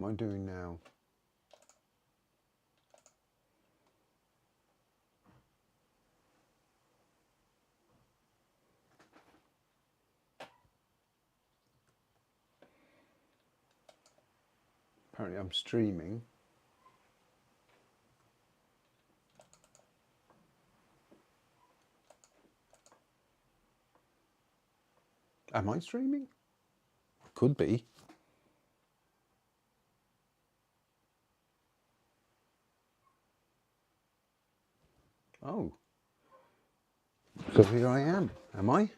am I doing now? Apparently I'm streaming. Am I streaming? Could be. Oh. So here I am. Am I?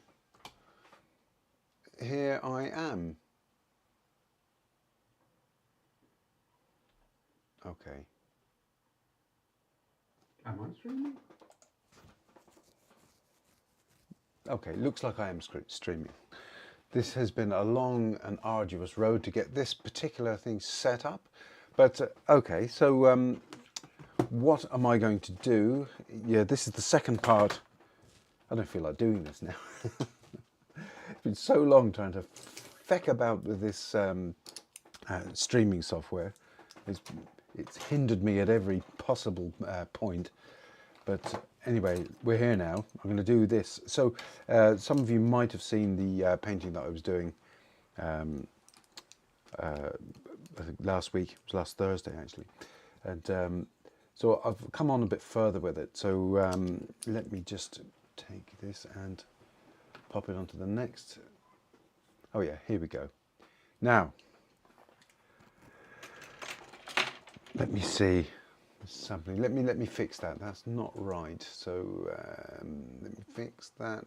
Here I am. Okay. Am I streaming? Okay, looks like I am streaming. This has been a long and arduous road to get this particular thing set up. But okay, so what am I going to do? Yeah, this is the second part. I don't feel like doing this now. It's been so long trying to feck about with this streaming software. It's hindered me at every possible point. But anyway, we're here now. I'm going to do this. So some of you might have seen the painting that I was doing I think last week. It was last Thursday actually. And so I've come on a bit further with it. So let me just take this and pop it onto the next. Oh yeah, here we go. Now, let me see something. Let me fix that. That's not right. So let me fix that.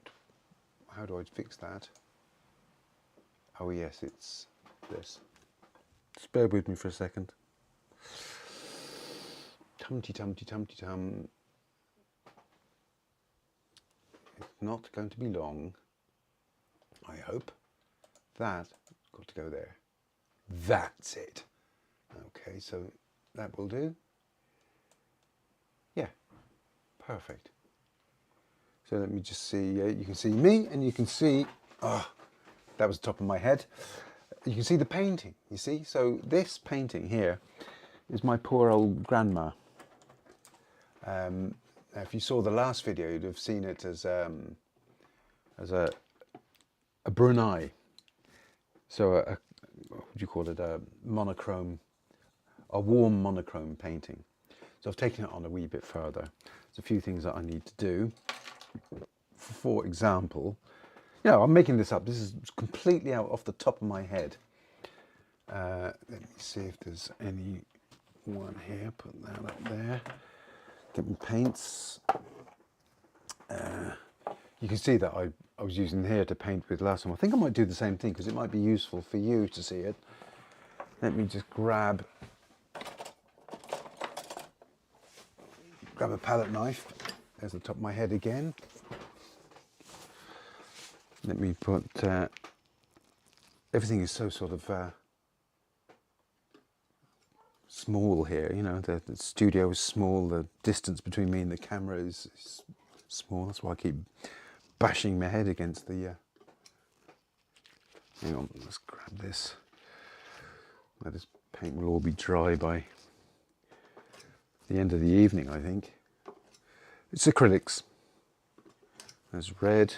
How do I fix that? Oh yes, it's this. Just bear with me for a second. Tumty tumty tumty tum. It's not going to be long, I hope. That's got to go there. That's it. Okay, so that will do. Yeah, perfect. So let me just see, you can see me and you can see, that was the top of my head. You can see the painting, you see? So this painting here is my poor old grandma. If you saw the last video, you'd have seen it as a Brunei. So what would you call it? A monochrome, a warm monochrome painting. So I've taken it on a wee bit further. There's a few things that I need to do. For example, you know, I'm making this up. This is completely out off the top of my head. Let me see if there's any one here. Put that up there. Get my paints. You can see that I was using here to paint with last time. I think I might do the same thing because it might be useful for you to see it. Let me just grab a palette knife. There's the top of my head again. Let me put, everything is so sort of small here, you know, the studio is small, the distance between me and the camera is small, that's why I keep bashing my head against the, hang on, let's grab this. Well, this paint will all be dry by the end of the evening, I think. It's acrylics. There's red,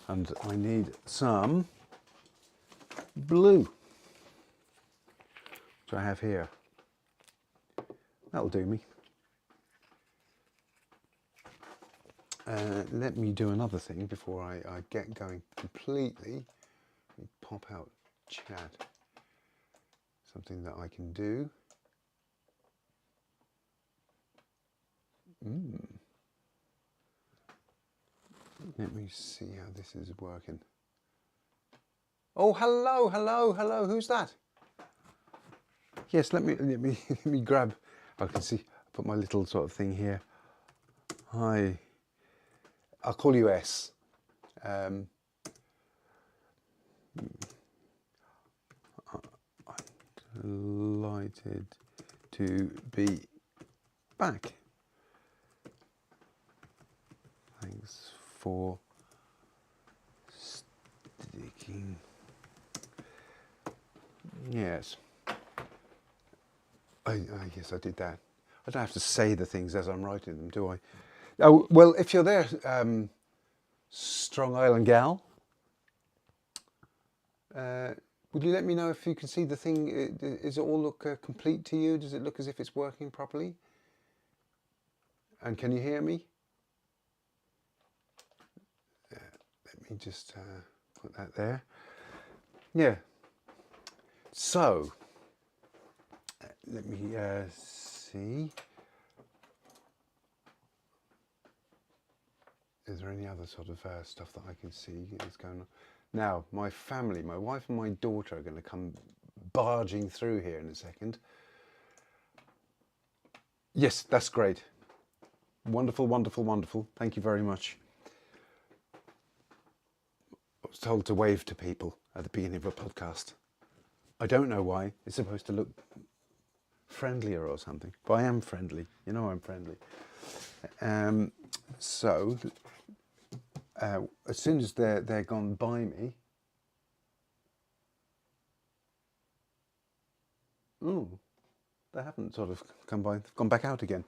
and I need some blue, which I have here. That'll do me. Let me do another thing before I get going completely. Let me pop out chat. Something that I can do. Let me see how this is working. Oh, hello, hello, hello. Who's that? Yes, let me grab. I can see. I put my little sort of thing here. Hi. I'll call you S. I'm delighted to be back. Thanks for sticking. Yes. Yes, I did that. I don't have to say the things as I'm writing them, do I? Oh, well, if you're there, Strong Island gal, would you let me know if you can see the thing? Does it all look complete to you? Does it look as if it's working properly? And can you hear me? Let me just put that there. Yeah. So, let me see. Is there any other sort of stuff that I can see is going on? Now, my family, my wife and my daughter are going to come barging through here in a second. Yes, that's great. Wonderful, wonderful, wonderful. Thank you very much. I was told to wave to people at the beginning of a podcast. I don't know why. It's supposed to look friendlier or something, but I am friendly. You know I'm friendly. So, as soon as they're gone by me, they haven't sort of come by. They've gone back out again.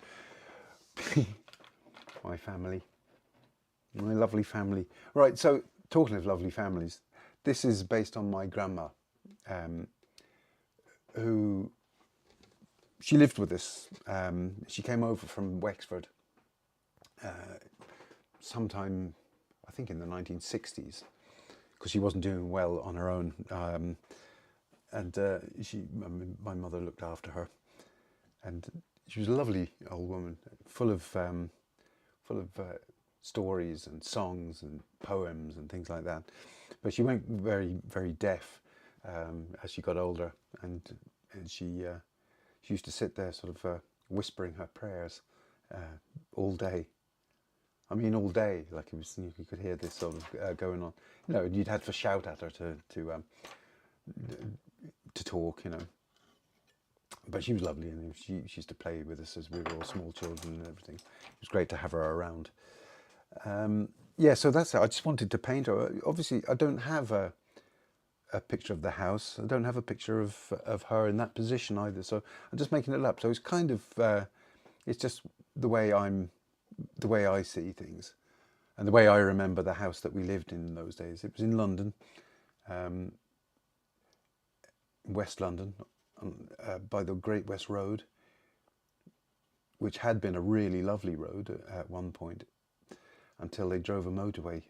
My family, my lovely family. Right. So, talking of lovely families, this is based on my grandma, who she lived with us. She came over from Wexford sometime, I think in the 1960s, because she wasn't doing well on her own, and my mother looked after her, and she was a lovely old woman, full of stories and songs and poems and things like that. But she went very, very deaf as she got older, and she used to sit there sort of whispering her prayers all day. I mean, all day, like it was, you could hear this sort of going on. You know, you'd have to shout at her to talk, you know. But she was lovely, and she used to play with us as we were all small children and everything. It was great to have her around. Yeah, so that's it. I just wanted to paint her. Obviously, I don't have a picture of the house. I don't have a picture of her in that position either. So I'm just making it up. So it's kind of it's just the way I see things, and the way I remember the house that we lived in those days. It was in London, West London, by the Great West Road, which had been a really lovely road at one point, until they drove a motorway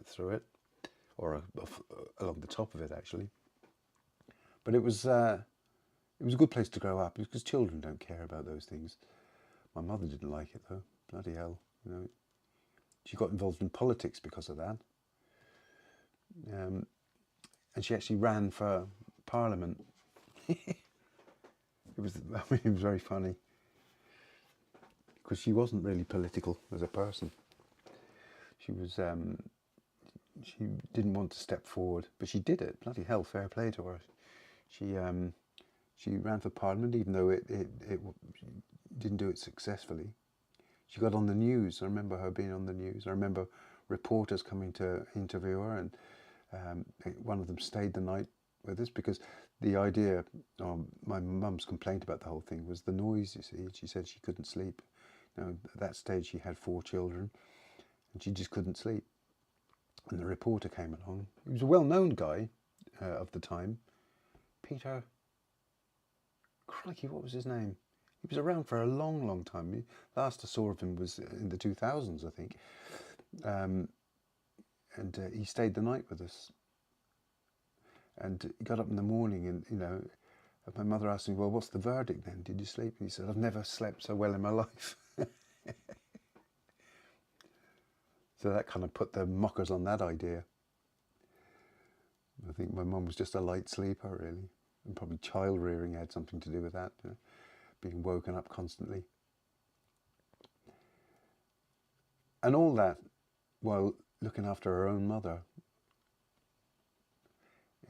through it, or along the top of it actually. But it was a good place to grow up, because children don't care about those things. My mother didn't like it though. Bloody hell, you know. She got involved in politics because of that, and she actually ran for Parliament. It was very funny, because she wasn't really political as a person. She was she didn't want to step forward, but she did it. Bloody hell, fair play to her. She ran for Parliament, even though it didn't do it successfully. She got on the news. I remember her being on the news. I remember reporters coming to interview her, and one of them stayed the night with us, because the idea, my mum's complaint about the whole thing was the noise, you see. She said she couldn't sleep. You know, at that stage she had 4 children, and she just couldn't sleep. And the reporter came along. He was a well-known guy of the time. Peter, crikey, what was his name? He was around for a long, long time. Last I saw of him was in the 2000s, I think. And he stayed the night with us. And he got up in the morning, and, you know, my mother asked him, well, what's the verdict then? Did you sleep? And he said, I've never slept so well in my life. So that kind of put the mockers on that idea. I think my mum was just a light sleeper, really. And probably child rearing had something to do with that, you know, being woken up constantly. And all that while looking after her own mother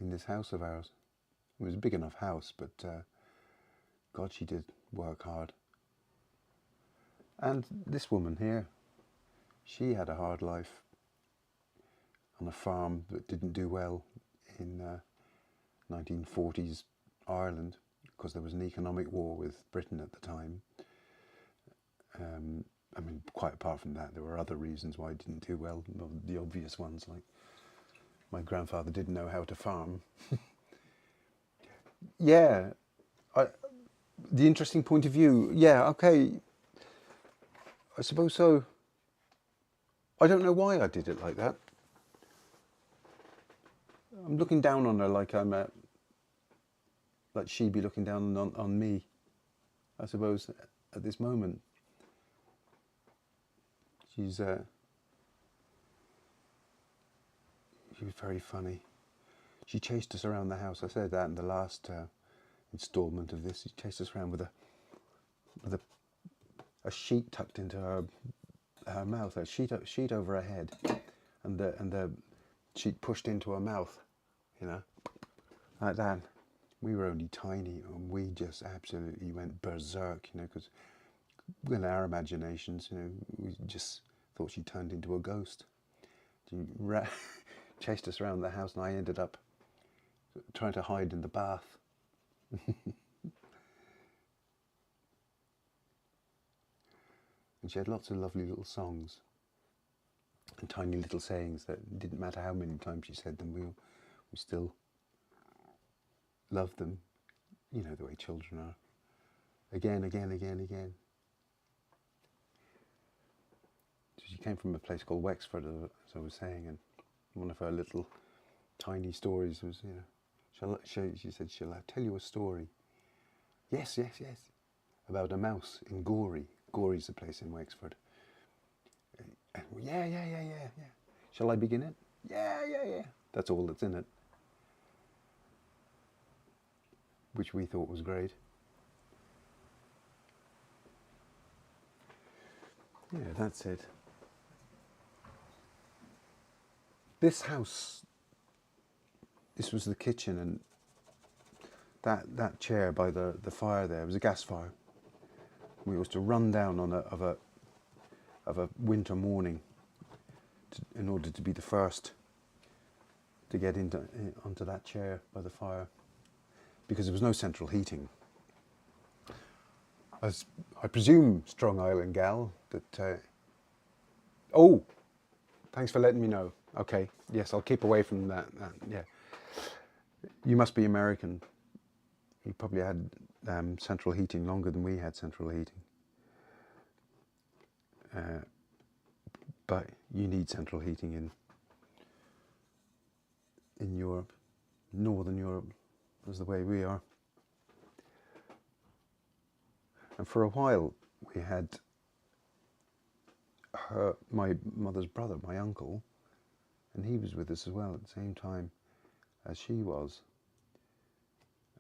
in this house of ours. It was a big enough house, but God, she did work hard. And this woman here, she had a hard life on a farm that didn't do well in 1940s Ireland. because there was an economic war with Britain at the time. I mean, quite apart from that, there were other reasons why it didn't do well. The obvious ones, like my grandfather didn't know how to farm. Yeah, the interesting point of view. Yeah, okay, I suppose so. I don't know why I did it like that. I'm looking down on her like like she'd be looking down on me, I suppose, at this moment. She was very funny. She chased us around the house. I said that in the last instalment of this. She chased us around with a sheet tucked into her mouth, a sheet over her head, and the sheet pushed into her mouth, you know, like that. We were only tiny, and we just absolutely went berserk, you know, because in our imaginations, you know, we just thought she turned into a ghost. She chased us around the house, and I ended up trying to hide in the bath. And she had lots of lovely little songs and tiny little sayings that didn't matter how many times she said them, we still loved them. You know the way children are. Again, again, again, again. So she came from a place called Wexford, as I was saying, and one of her little tiny stories was, you know, she said, shall I tell you a story? Yes, yes, yes. About a mouse in Gorey. Gorey's a place in Wexford. Yeah. Shall I begin it? Yeah. That's all that's in it. Which we thought was great. Yeah, that's it. This house, this was the kitchen, and that chair by the fire there was a gas fire. We used to run down of a winter morning in order to be the first to get onto that chair by the fire, because there was no central heating. As I presume, Strong Island gal, that... oh, thanks for letting me know. Okay, yes, I'll keep away from that. Yeah, you must be American. You probably had central heating longer than we had central heating. But you need central heating in Europe, Northern Europe, is the way we are. And for a while we had my mother's brother, my uncle, and he was with us as well at the same time as she was.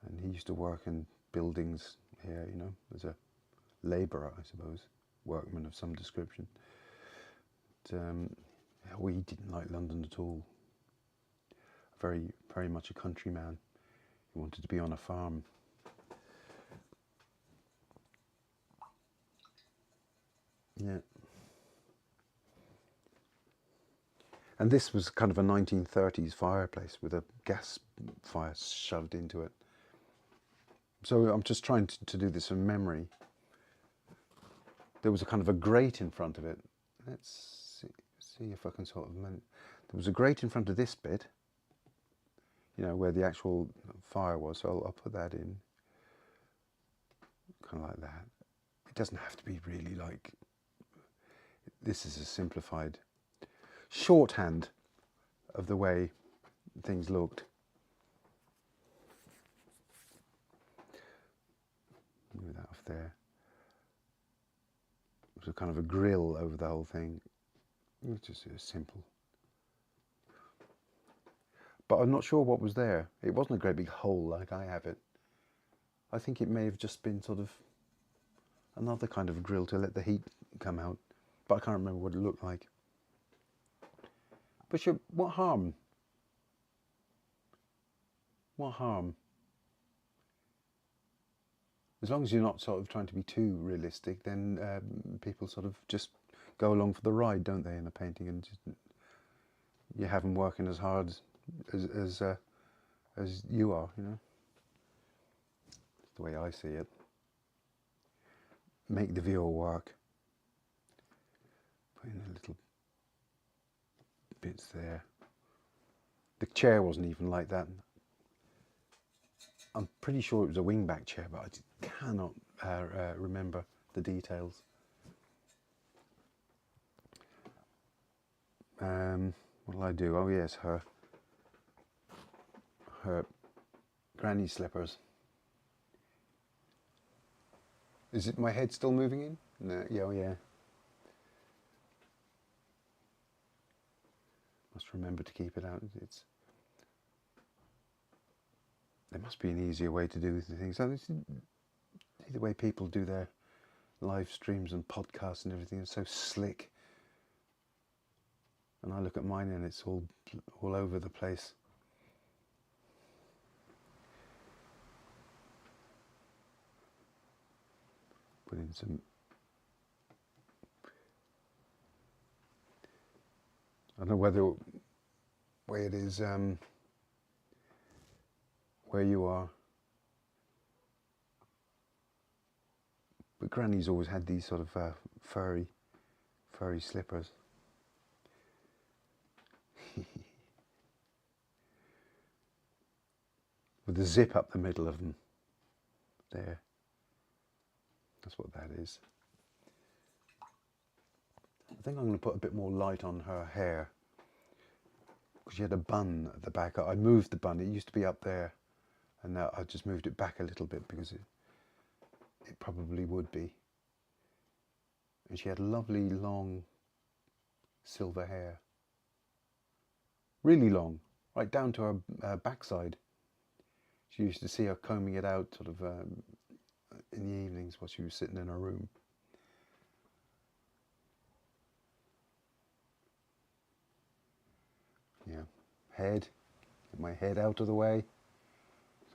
And he used to work in buildings here, you know, as a labourer, I suppose, workman of some description. But, we didn't like London at all. Very, very much a countryman. He wanted to be on a farm. Yeah. And this was kind of a 1930s fireplace with a gas fire shoved into it. So I'm just trying to do this from memory. There was a kind of a grate in front of it. Let's see if I can sort of... There was a grate in front of this bit, you know, where the actual fire was. So I'll put that in, kind of like that. It doesn't have to be really like... This is a simplified shorthand of the way things looked. Move that off there. It was a kind of a grill over the whole thing. It's just simple. But I'm not sure what was there. It wasn't a great big hole like I have it. I think it may have just been sort of another kind of grill to let the heat come out. But I can't remember what it looked like. But sure, what harm? What harm? As long as you're not sort of trying to be too realistic, then people sort of just go along for the ride, don't they, in a painting, and just, you have them working as hard as you are, you know. the way I see it. Make the viewer work. Put in a little bits there. The chair wasn't even like that. I'm pretty sure it was a wingback chair, but I just cannot remember the details. What will I do? Oh yes, her granny slippers. Is it my head still moving in? No, yeah, oh yeah. Must remember to keep it out. There must be an easier way to do things. So the way people do their live streams and podcasts and everything is so slick. And I look at mine and it's all over the place. Put in some. I don't know whether way it is where you are, but Granny's always had these sort of furry slippers. With the zip up the middle of them. There. That's what that is. I think I'm going to put a bit more light on her hair. Because she had a bun at the back. I moved the bun. It used to be up there. And now I just moved it back a little bit because it probably would be. And she had lovely long silver hair. Really long. Right down to her backside. She used to see her combing it out sort of in the evenings while she was sitting in her room. Yeah, head. Get my head out of the way,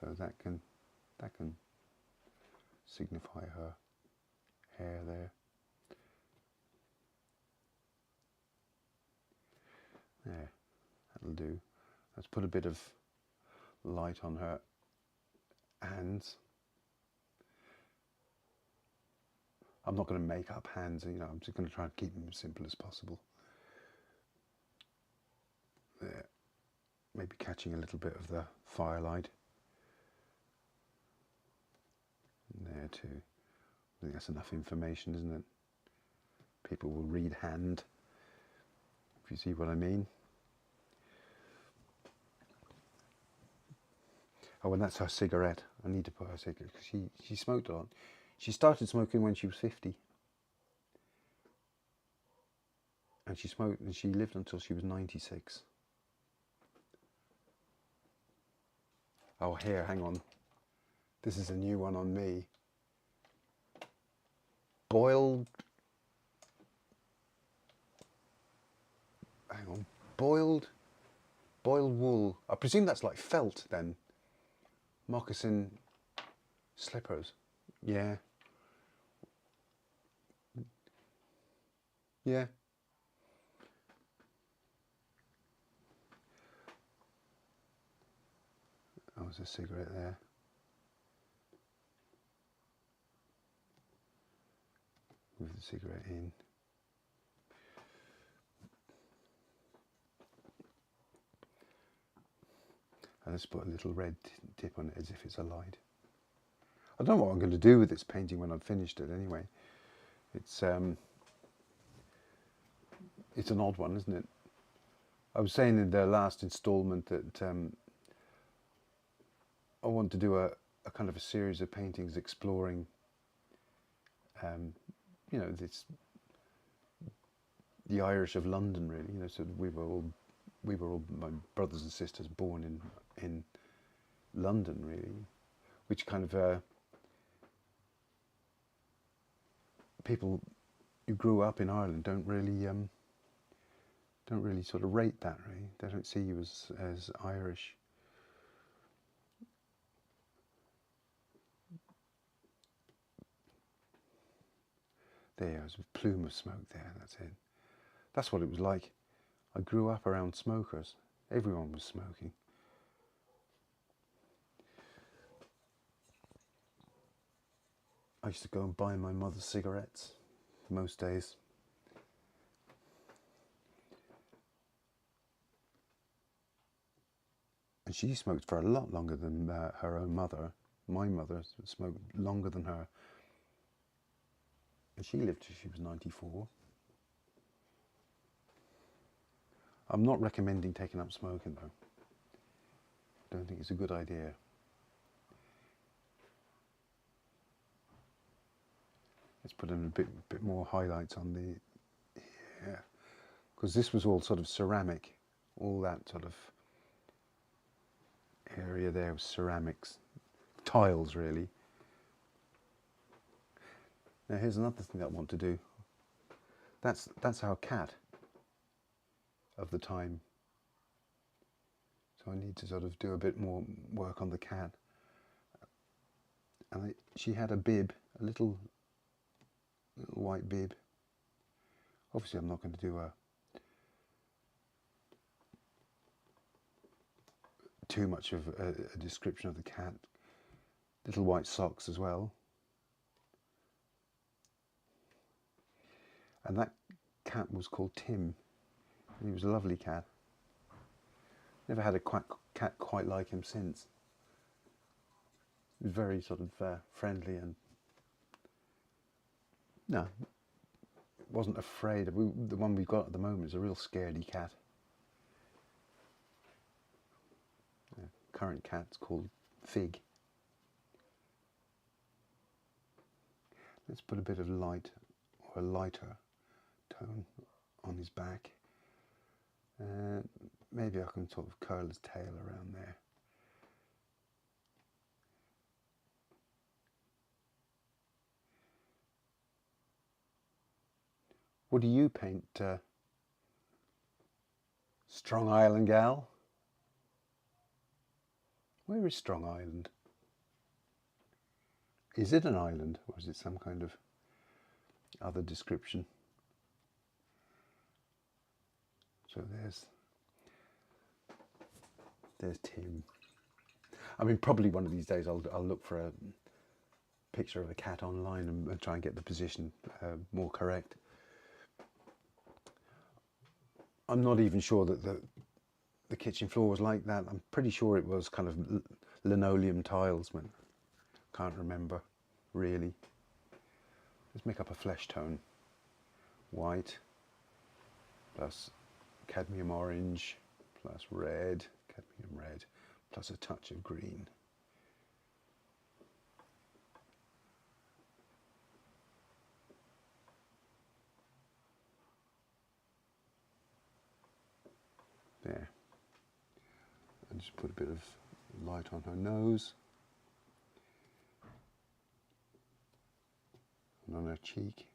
so that can signify her hair there. There, that'll do. Let's put a bit of light on her hands. I'm not going to make up hands, you know, I'm just going to try and keep them as simple as possible. There, maybe catching a little bit of the firelight. And there too. I think that's enough information, isn't it? People will read hand, if you see what I mean. Oh, and that's her cigarette. I need to put her cigarette, because she smoked a lot. She started smoking when she was 50. And she smoked, and she lived until she was 96. Oh, here, hang on. This is a new one on me. Boiled... Hang on. Boiled wool. I presume that's like felt, then. Moccasin slippers. Yeah. Yeah. Oh, there's a cigarette there. Move the cigarette in. And let's put a little red tip on it as if it's a light. I don't know what I'm going to do with this painting when I've finished it anyway. It's an odd one, isn't it? I was saying in the last instalment that I want to do a kind of a series of paintings exploring, you know, the Irish of London, really. You know, so we were all my brothers and sisters born in London, really, which kind of people who grew up in Ireland don't really sort of rate that, really. They don't see you as Irish. There's a plume of smoke there, that's it. That's what it was like. I grew up around smokers. Everyone was smoking. I used to go and buy my mother's cigarettes most days. And she smoked for a lot longer than her own mother. My mother smoked longer than her. And she lived till she was 94. I'm not recommending taking up smoking though. I don't think it's a good idea. Let's put in a bit more highlights on the, yeah, because this was all sort of ceramic, all that sort of area there was ceramics, tiles really. Now here's another thing that I want to do. That's our cat of the time. So I need to sort of do a bit more work on the cat. And she had a bib, a little white bib. Obviously I'm not going to do too much of a description of the cat. Little white socks as well. And that cat was called Tim. He was a lovely cat. Never had a cat quite like him since. He was very sort of friendly and no, wasn't afraid. The one we've got at the moment is a real scaredy cat. The current cat's called Fig. Let's put a bit of light or a lighter tone on his back. Maybe I can sort of curl his tail around there. What do you paint, Strong Island gal? Where is Strong Island? Is it an island or is it some kind of other description? So there's Tim. I mean, probably one of these days I'll look for a picture of a cat online and try and get the position more correct. I'm not even sure that the kitchen floor was like that. I'm pretty sure it was kind of linoleum tiles, but can't remember really. Let's make up a flesh tone. White plus cadmium orange plus red, cadmium red, plus a touch of green. There. And just put a bit of light on her nose and on her cheek.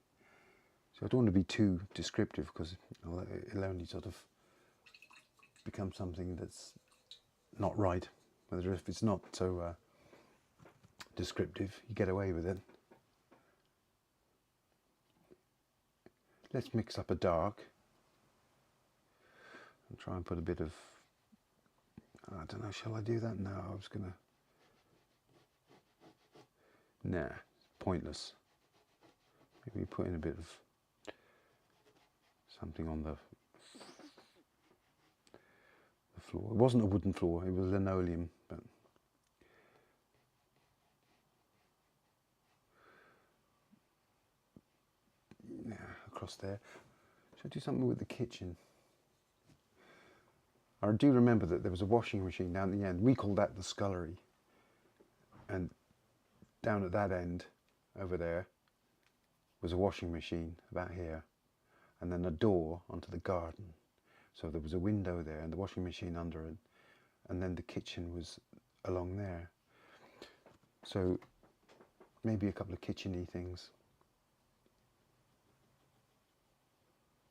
So I don't want to be too descriptive because it'll only sort of become something that's not right. Whether if it's not so descriptive, you get away with it. Let's mix up a dark and try and put a bit of, I don't know, shall I do that? No, I was gonna, nah, pointless. Maybe put in a bit of something on the floor. It wasn't a wooden floor, it was linoleum, but yeah, across there. Should I do something with the kitchen? I do remember that there was a washing machine down at the end. We called that the scullery. And down at that end, over there, was a washing machine about here. And then a door onto the garden. So there was a window there and the washing machine under it. And then the kitchen was along there. So maybe a couple of kitchen-y things.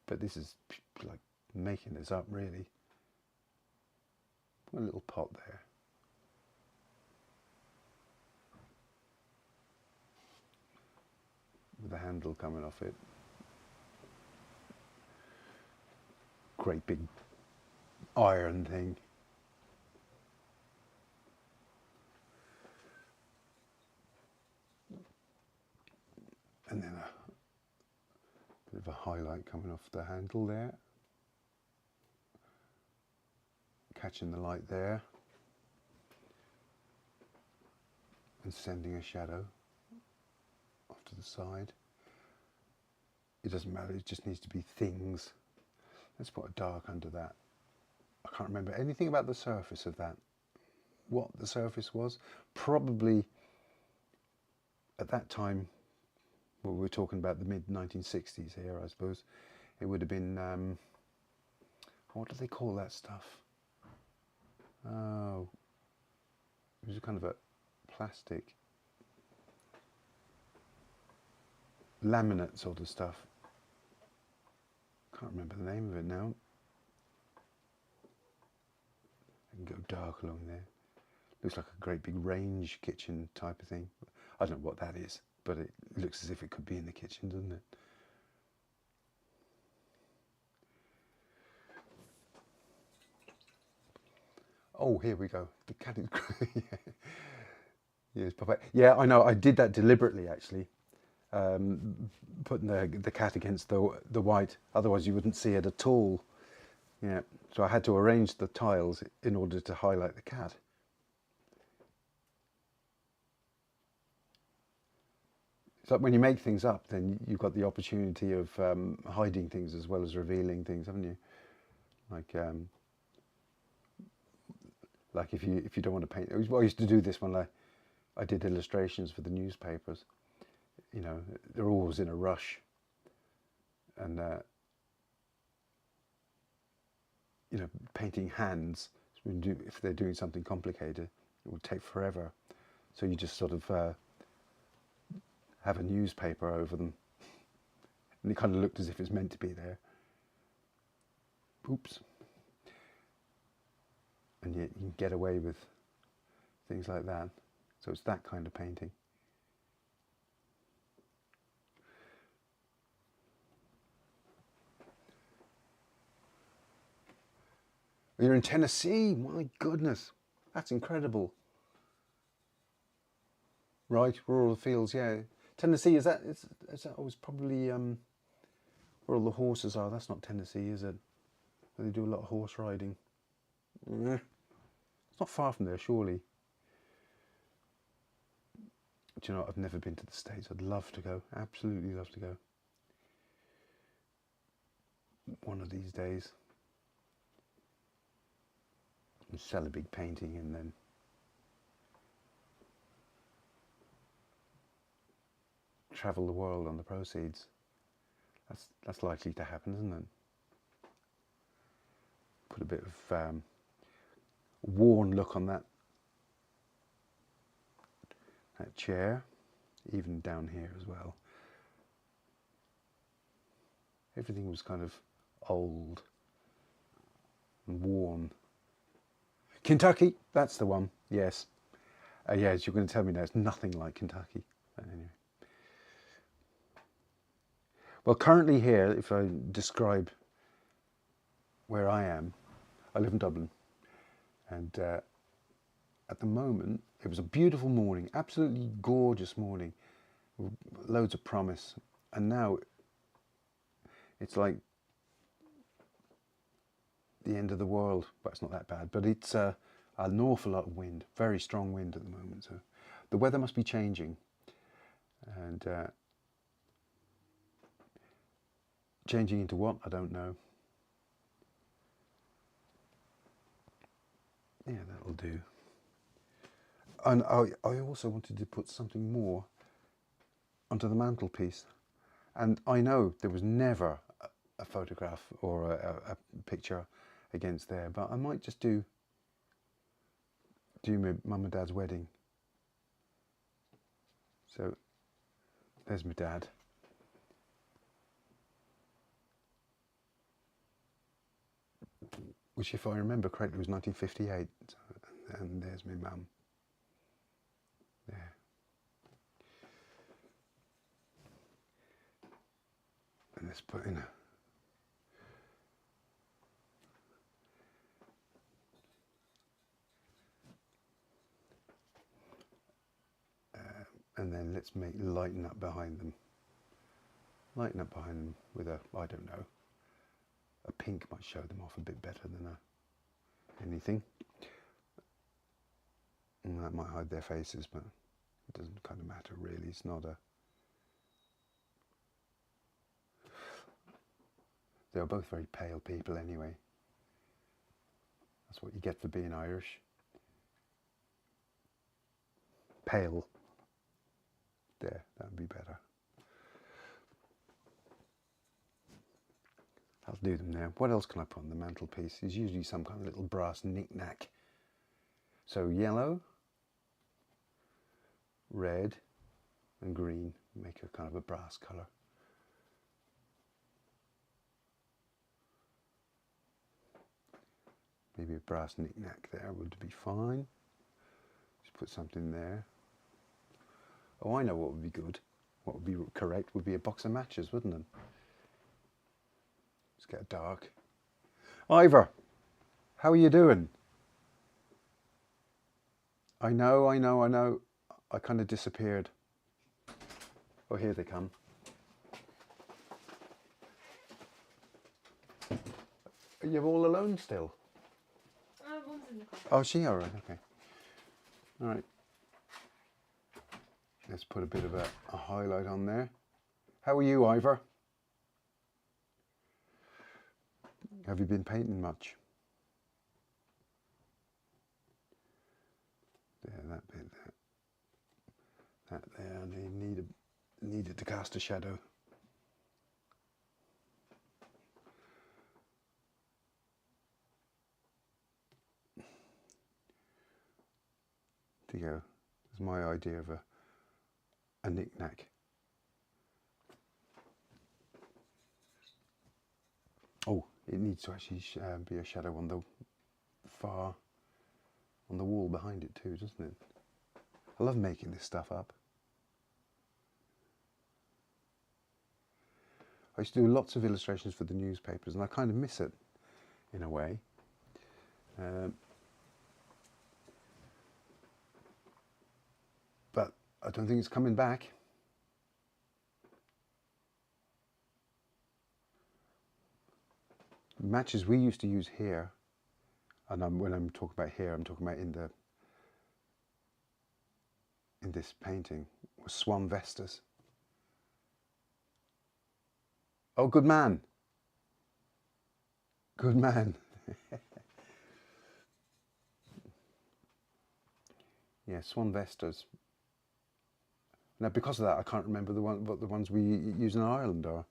But this is like making this up, really. A little pot there. With the handle coming off it. Great big iron thing. And then a bit of a highlight coming off the handle there. Catching the light there. And sending a shadow off to the side. It doesn't matter, it just needs to be things. Let's put a dark under that. I can't remember anything about the surface of that. What the surface was. Probably at that time, well, we're talking about the mid-1960s here, I suppose. It would have been, what do they call that stuff? Oh, it was a kind of a plastic laminate sort of stuff. Can't remember the name of it now. I can go dark along there. Looks like a great big range kitchen type of thing. I don't know what that is, but it looks as if it could be in the kitchen, doesn't it? Oh, here we go. The cat is yes, yeah, I know. I did that deliberately, actually. Putting the cat against the white. Otherwise, you wouldn't see it at all. Yeah. So I had to arrange the tiles in order to highlight the cat. It's like when you make things up, then you've got the opportunity of hiding things as well as revealing things, haven't you? Like if you don't want to paint. Well, I used to do this when I did illustrations for the newspapers. You know, they're always in a rush, and you know, painting hands, if they're doing something complicated, it would take forever. So you just sort of have a newspaper over them, and it kind of looked as if it's meant to be there. Oops. And yet you can get away with things like that. So it's that kind of painting. You're in Tennessee, my goodness, that's incredible. Right, rural fields, yeah. Tennessee, is that always probably where all the horses are? That's not Tennessee, is it? They do a lot of horse riding. It's not far from there, surely. Do you know what? I've never been to the States. I'd love to go, absolutely love to go. One of these days. And sell a big painting and then travel the world on the proceeds. That's likely to happen, isn't it? Put a bit of worn look on that chair, even down here as well. Everything was kind of old and worn. Kentucky, that's the one. Yes. Yes, you're going to tell me now it's nothing like Kentucky. But anyway. Well, currently here, if I describe where I am, I live in Dublin, and at the moment it was a beautiful morning, absolutely gorgeous morning, loads of promise, and now it's like the end of the world. But it's not that bad, but it's an awful lot of wind, very strong wind at the moment, so the weather must be changing, and changing into what, I don't know. Yeah, that'll do. And I also wanted to put something more onto the mantelpiece, and I know there was never a photograph or a picture against there, but I might just do my mum and dad's wedding. So there's my dad. Which, if I remember correctly, was 1958. And there's my mum. There. And let's put in and then let's lighten up behind them. Lighten up behind them with a, I don't know, a pink might show them off a bit better than anything. And that might hide their faces, but it doesn't kind of matter really. It's not a... They're both very pale people anyway. That's what you get for being Irish. Pale. There, that would be better. I'll do them now. What else can I put on the mantelpiece? There's usually some kind of little brass knick-knack. So yellow, red and green make a kind of a brass colour. Maybe a brass knick-knack there would be fine. Just put something there. Oh, I know what would be good. What would be correct would be a box of matches, wouldn't it? Let's get dark. Ivor, how are you doing? I know. I kind of disappeared. Oh, here they come. Are you all alone still? One's in the car. Oh, she? All right, okay. All right. Let's put a bit of a highlight on there. How are you, Ivor? Have you been painting much? There, that bit there. That there, and he needed to cast a shadow. There you go. That's my idea of a knick-knack. Oh, it needs to actually be a shadow on the on the wall behind it too, doesn't it? I love making this stuff up. I used to do lots of illustrations for the newspapers, and I kind of miss it in a way. But I don't think it's coming back. Matches we used to use here, and when I'm talking about here, I'm talking about in this painting, was Swan Vestas. Oh, good man. Good man. Yeah, Swan Vestas. Now, because of that, I can't remember what the ones we use in Ireland are.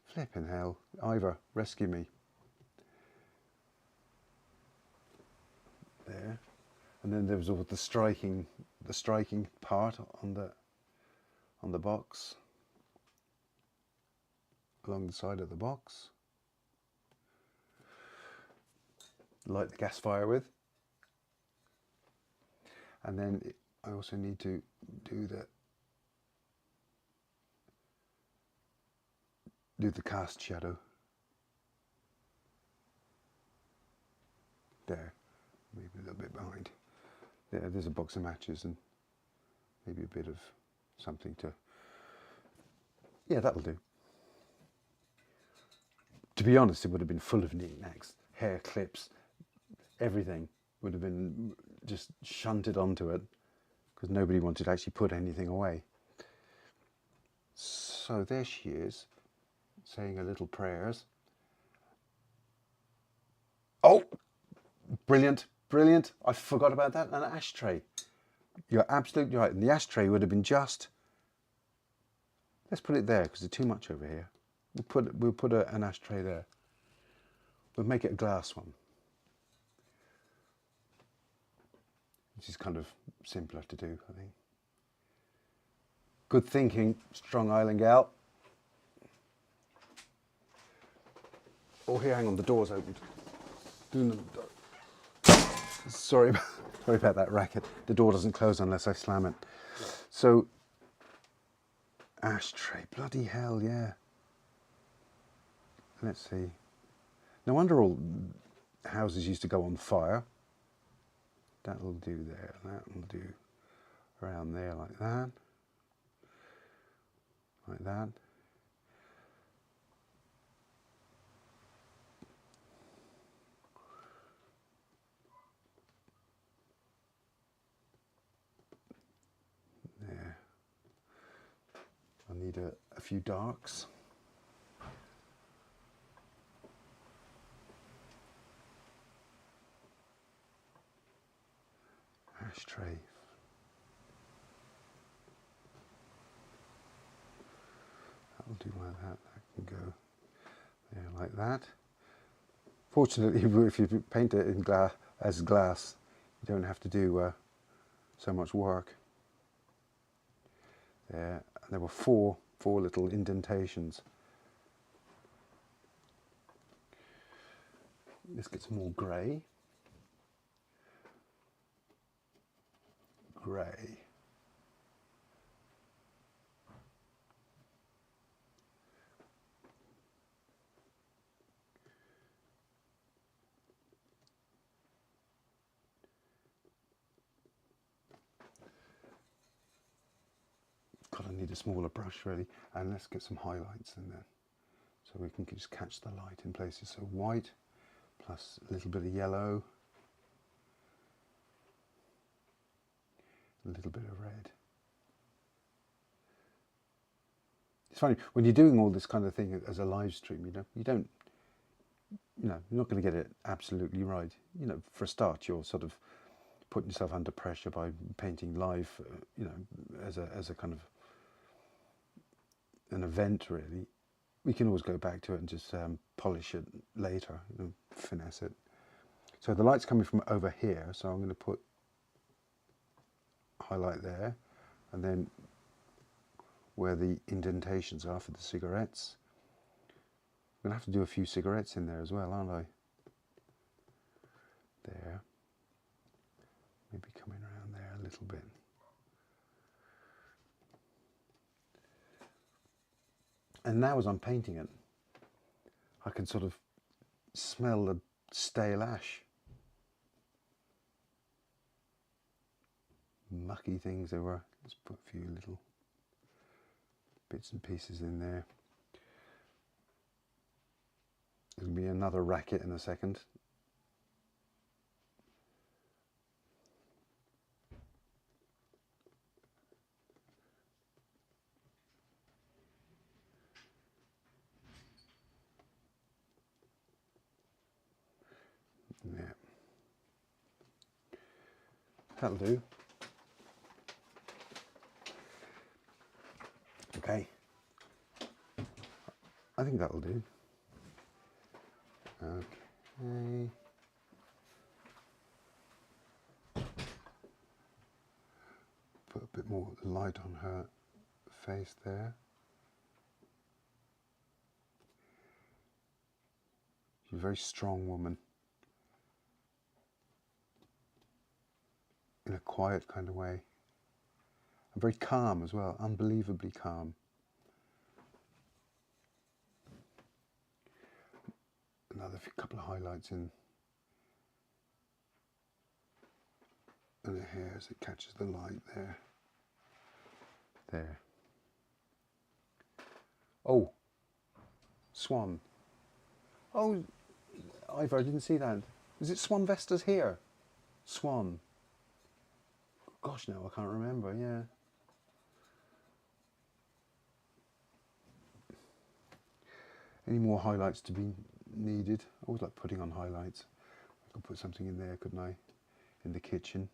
Flipping hell. Ivor, rescue me. There. And then there was all the striking part on the box. Along the side of the box. Light the gas fire with. And then I also need to do the cast shadow. There, maybe a little bit behind. There, there's a box of matches and maybe a bit of something to... Yeah, that'll do. To be honest, it would have been full of knickknacks, hair clips, everything would have been just shunted onto it because nobody wanted to actually put anything away. So there she is, saying a little prayers. Oh, brilliant, brilliant. I forgot about that. An ashtray. You're absolutely right. And the ashtray would have been just... Let's put it there because there's too much over here. We'll put an ashtray there. We'll make it a glass one. Which is kind of simpler to do, I think. Good thinking, strong Island gal. Oh, here, hang on, the door's opened. Sorry about that racket. The door doesn't close unless I slam it. So, ashtray, bloody hell, yeah. Let's see. No wonder all houses used to go on fire. That'll do there. That'll do around there like that. Like that. need a few darks. Ashtray. That'll do like that. That can go there like that. Fortunately, if you paint it in as glass, you don't have to do so much work. There, and there were four little indentations. Let's get some more grey. Grey. God, I need a smaller brush really, and let's get some highlights in there, so we can just catch the light in places. So white, plus a little bit of yellow, a little bit of red. It's funny when you're doing all this kind of thing as a live stream. You're not going to get it absolutely right. For a start, you're sort of putting yourself under pressure by painting live. As a kind of an event really. We can always go back to it and just polish it later, finesse it. So the light's coming from over here, so I'm going to put highlight there, and then where the indentations are for the cigarettes. I'm going to have to do a few cigarettes in there as well, aren't I? There. Maybe coming around there a little bit. And now as I'm painting it, I can sort of smell the stale ash. Mucky things there were. Let's put a few little bits and pieces in there. There'll be another racket in a second. Yeah. That'll do. Okay. I think that'll do. Okay. Put a bit more light on her face there. She's a very strong woman. In a quiet kind of way. And very calm as well, unbelievably calm. Another couple of highlights in the hair as it catches the light there. There. Oh, swan. Oh, Ivor, I didn't see that. Is it Swan Vesta's here? Swan. Gosh, no, I can't remember, yeah. Any more highlights to be needed? I always like putting on highlights. I could put something in there, couldn't I? In the kitchen.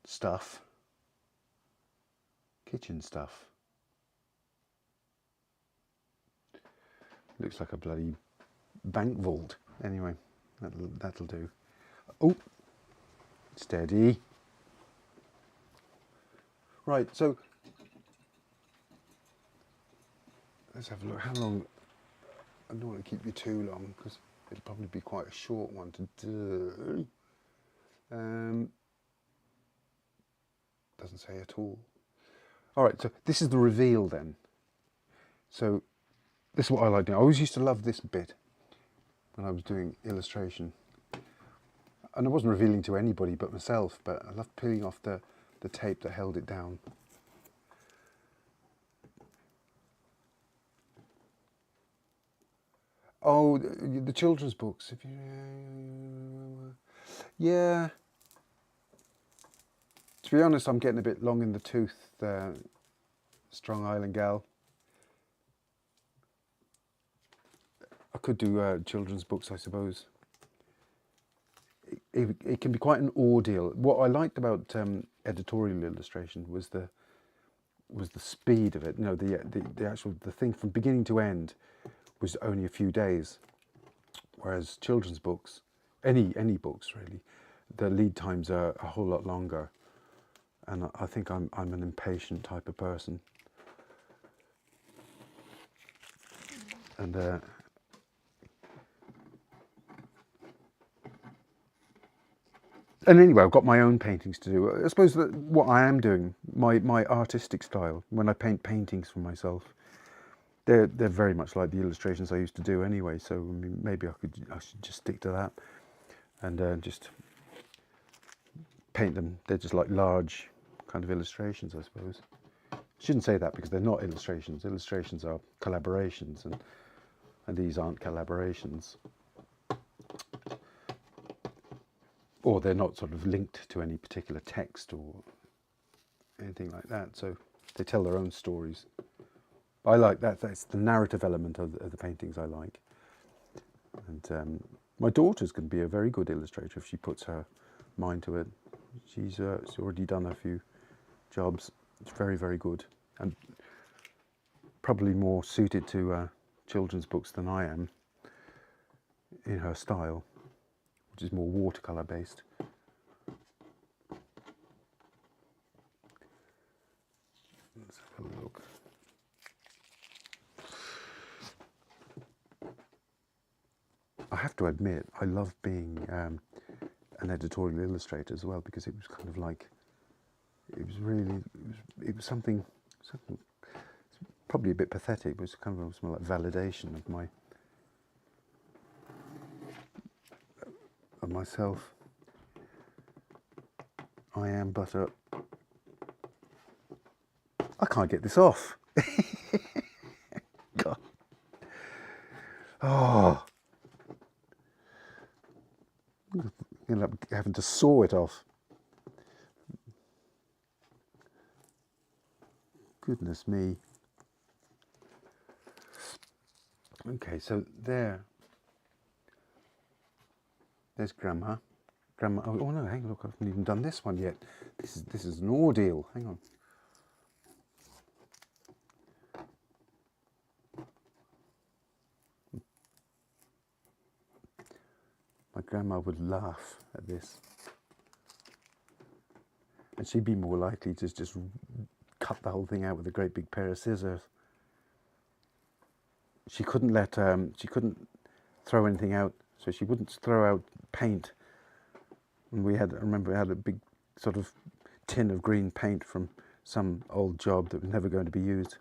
Stuff. Kitchen stuff. Looks like a bloody bank vault. Anyway, that'll do. Oh, steady. Right, so let's have a look. How long? I don't want to keep you too long because it'll probably be quite a short one to do. Doesn't say at all. All right, so this is the reveal then. So this is what I like doing. I always used to love this bit when I was doing illustration. And I wasn't revealing to anybody but myself, but I loved peeling off the tape that held it down. Oh, the children's books. If you, yeah. To be honest, I'm getting a bit long in the tooth Strong Island Gal. I could do children's books, I suppose. It can be quite an ordeal. What I liked about editorial illustration was the speed of it. You know, the actual thing from beginning to end was only a few days, whereas children's books, any books really, the lead times are a whole lot longer. And I think I'm an impatient type of person. And anyway, I've got my own paintings to do. I suppose that what I am doing, my artistic style, when I paint paintings for myself, they're very much like the illustrations I used to do anyway. So I mean, maybe I should just stick to that and just paint them. They're just like large kind of illustrations, I suppose. I shouldn't say that because they're not illustrations. Illustrations are collaborations, and these aren't collaborations. Or they're not sort of linked to any particular text or anything like that. So they tell their own stories. I like that. That's the narrative element of the paintings I like. And my daughter's going to be a very good illustrator if she puts her mind to it. She's already done a few jobs. It's very, very good. And probably more suited to children's books than I am in her style, which is more watercolour based. Let's have a look. I have to admit, I love being an editorial illustrator as well, because it was kind of like, it was something probably a bit pathetic, but it was kind of something like validation of myself. I am but a... I can't get this off. God. Oh. I'm going to end up having to saw it off. Goodness me. Okay, so there's Grandma. Grandma. Oh no, hang on, look, I haven't even done this one yet. This is an ordeal. Hang on. My grandma would laugh at this. And she'd be more likely to just cut the whole thing out with a great big pair of scissors. She couldn't she couldn't throw anything out, so she wouldn't throw out paint. And I remember we had a big sort of tin of green paint from some old job that was never going to be used.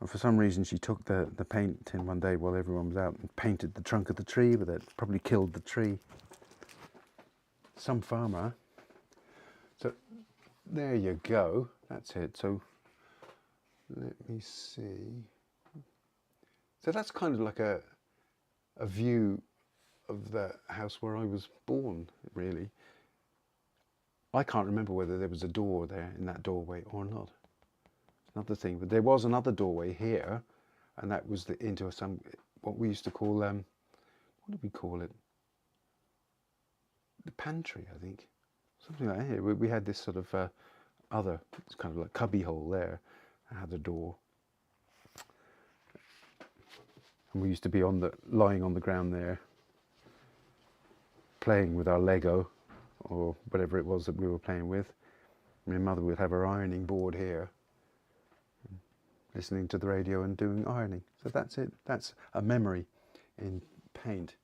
And for some reason she took the paint tin one day while everyone was out and painted the trunk of the tree with it. Probably killed the tree. Some farmer. So there you go. That's it. So let me see. So that's kind of like a view of the house where I was born, really. I can't remember whether there was a door there in that doorway or not. Another thing, but there was another doorway here, and that was into what we used to call what did we call it? The pantry, I think, something like that. We had this sort of it's kind of like cubby hole there. I had a door, and we used to be lying on the ground there, playing with our Lego or whatever it was that we were playing with. My mother would have her ironing board here, listening to the radio and doing ironing. So that's it. That's a memory in paint.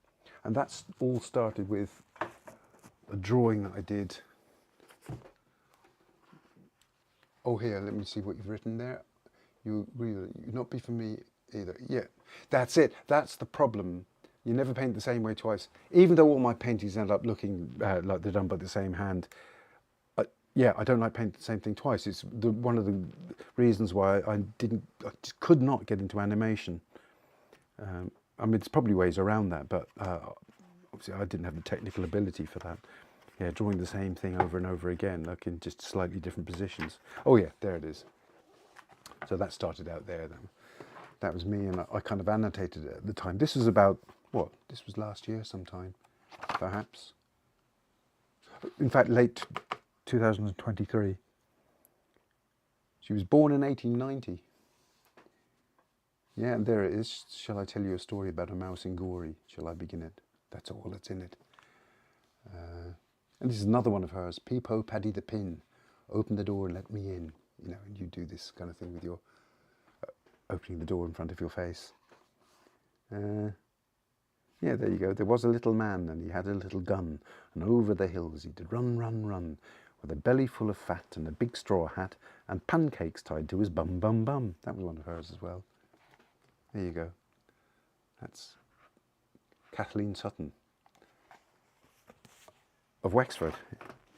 And that's all started with a drawing that I did. Oh, here, let me see what you've written there. You not be for me either. Yeah, that's it. That's the problem. You never paint the same way twice. Even though all my paintings end up looking like they're done by the same hand, yeah, I don't like painting the same thing twice. It's one of the reasons why I just could not get into animation. I mean, there's probably ways around that, but obviously I didn't have the technical ability for that. Yeah, drawing the same thing over and over again, like in just slightly different positions. Oh yeah, there it is. So that started out there then. That was me, and I kind of annotated it at the time. This was about, what? This was last year sometime, perhaps. In fact, late 2023. She was born in 1890. Yeah, and there it is. Shall I tell you a story about a mouse in Gory? Shall I begin it? That's all that's in it. And this is another one of hers. Peep-ho, Paddy the Pin. Open the door and let me in. You know, and you do this kind of thing with your opening the door in front of your face. Yeah, there you go. There was a little man, and he had a little gun, and over the hills he did run, run, run, with a belly full of fat and a big straw hat and pancakes tied to his bum, bum, bum. That was one of hers as well. There you go. That's Kathleen Sutton of Wexford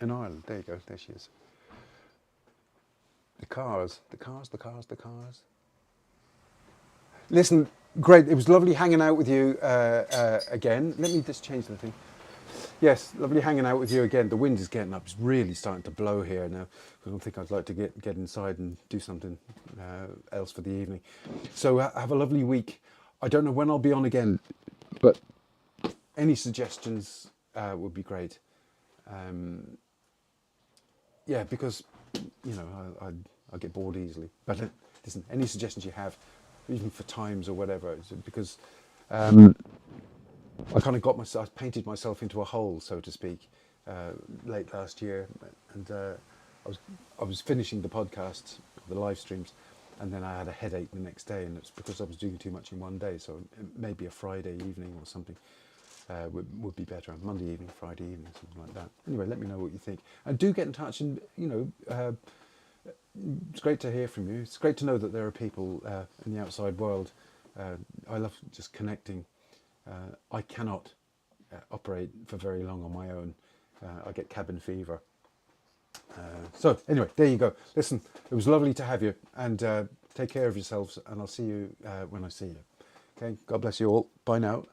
in Ireland. There you go. There she is. The cars, the cars, the cars, the cars. Listen, great. It was lovely hanging out with you again. Let me just change the thing. Yes, lovely hanging out with you again. The wind is getting up. It's really starting to blow here now. I don't think I'd like to get inside and do something else for the evening. So have a lovely week. I don't know when I'll be on again, but any suggestions would be great. Yeah, because, you know, I get bored easily. But listen, any suggestions you have, even for times or whatever, because I kind of got myself, I painted myself into a hole, so to speak, late last year, and I was finishing the podcast, the live streams, and then I had a headache the next day, and it's because I was doing too much in one day. So maybe a Friday evening or something would be better. Monday evening, Friday evening, something like that. Anyway, let me know what you think, and do get in touch. And you know, it's great to hear from you. It's great to know that there are people in the outside world. I love just connecting. I cannot operate for very long on my own. I get cabin fever. So anyway, there you go. Listen, it was lovely to have you, and take care of yourselves, and I'll see you when I see you. Okay, God bless you all. Bye now.